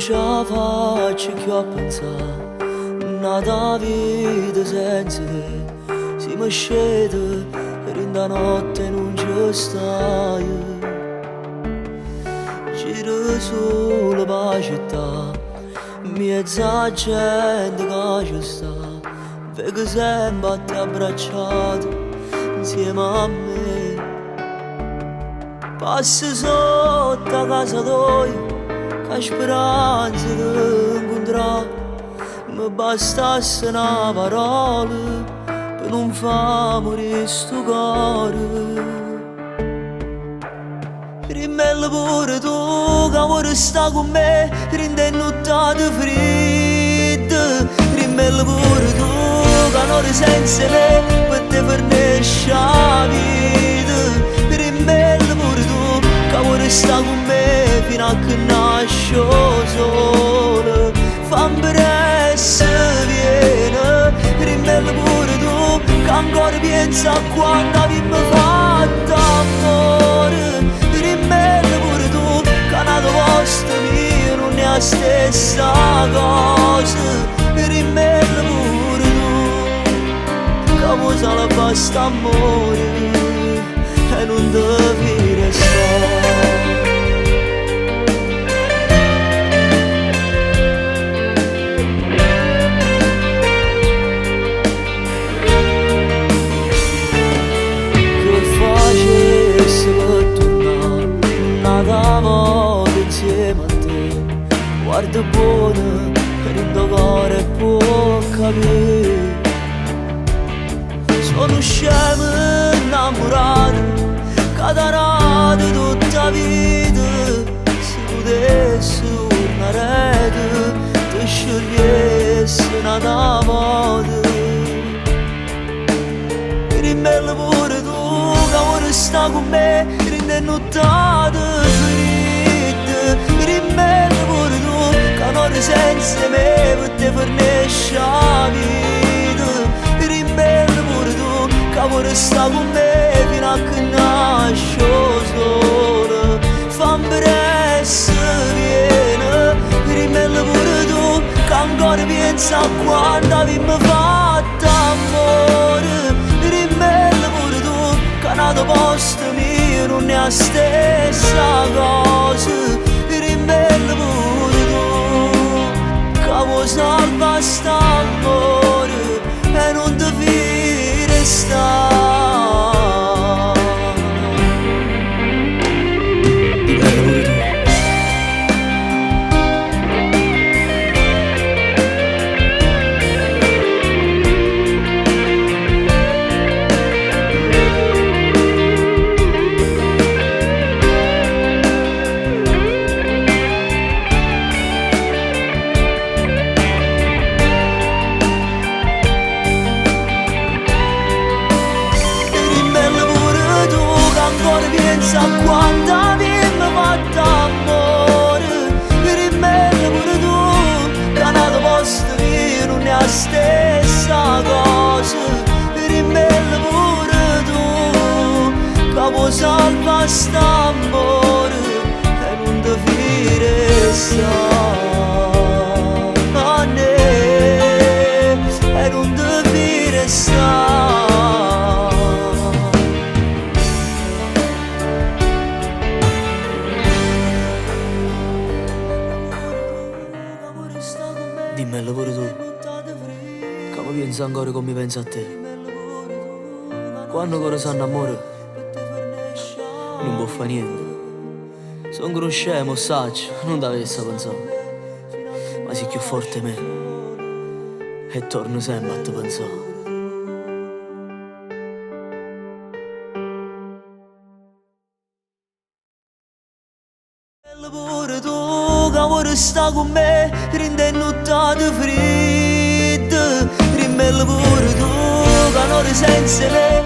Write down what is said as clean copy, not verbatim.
ce la faccio che ho pensato nata vita senza te. Si mi scende in da notte non ci stai. Giro solo per la città, mezza gente che ci sta, vedo sempre a te abbracciato insieme a me. Passi sotto a casa tua, che speranza di incontrare, mi bastasse una parola per non far morire sto cuore. Rimmella pure tu che vuoi stare con me, rinde nottate fredde. Rimmella pure tu che non senza me, per te fornisce la vita. Rimmella pure tu che vuoi stare con me, fino a che nasco solo. Fammi presto viene. Rimmella pure tu che ancora pensa a quando abbiamo fatto amore. Rimmella pure tu che nato posto mio non è la stessa cosa. Rimmella pure tu che vuoi solo fare st'amore e non devi restare. Insieme a te, guarda buona, rendo cuore può capire. Sono scemo innamorato, catarata tutta la vita. Se potessi tornare, ti scegliessi una volta. Rimmella pure tu che vuoi stare con me, rinde nottate ferite. Rimmella pure tu che non senza me, per te fornisce la vita. Rimmella pure tu che vuoi stare con me, fino a che nasco solo. Fammi presto viene. Rimmella pure tu che ancora pensa a quando abbiamo fatto amore. Rimmella pure tu che nato posto mio non è la stessa cosa. Rimmella pure tu che vuoi salvare st'amore e non devi restare. Pensa a quando abbiamo fatto amore. Rimmella pure tu che nato posto mio non è la stessa cosa. Rimmella pure tu che vuoi salvare st'amore e non devi restare. A me e non devi restare. Dimmelo pure tu, che mi pensi ancora come pensi a te. Quando ancora si innamora, non può fare niente. Sono ancora scemo, saggio, non t'avessi pensare. Ma sei più forte me e torno sempre a te pensare. Pure tu che vuoi stare con me, rinde nottate fredde. Rimmella pure tu che non senza me,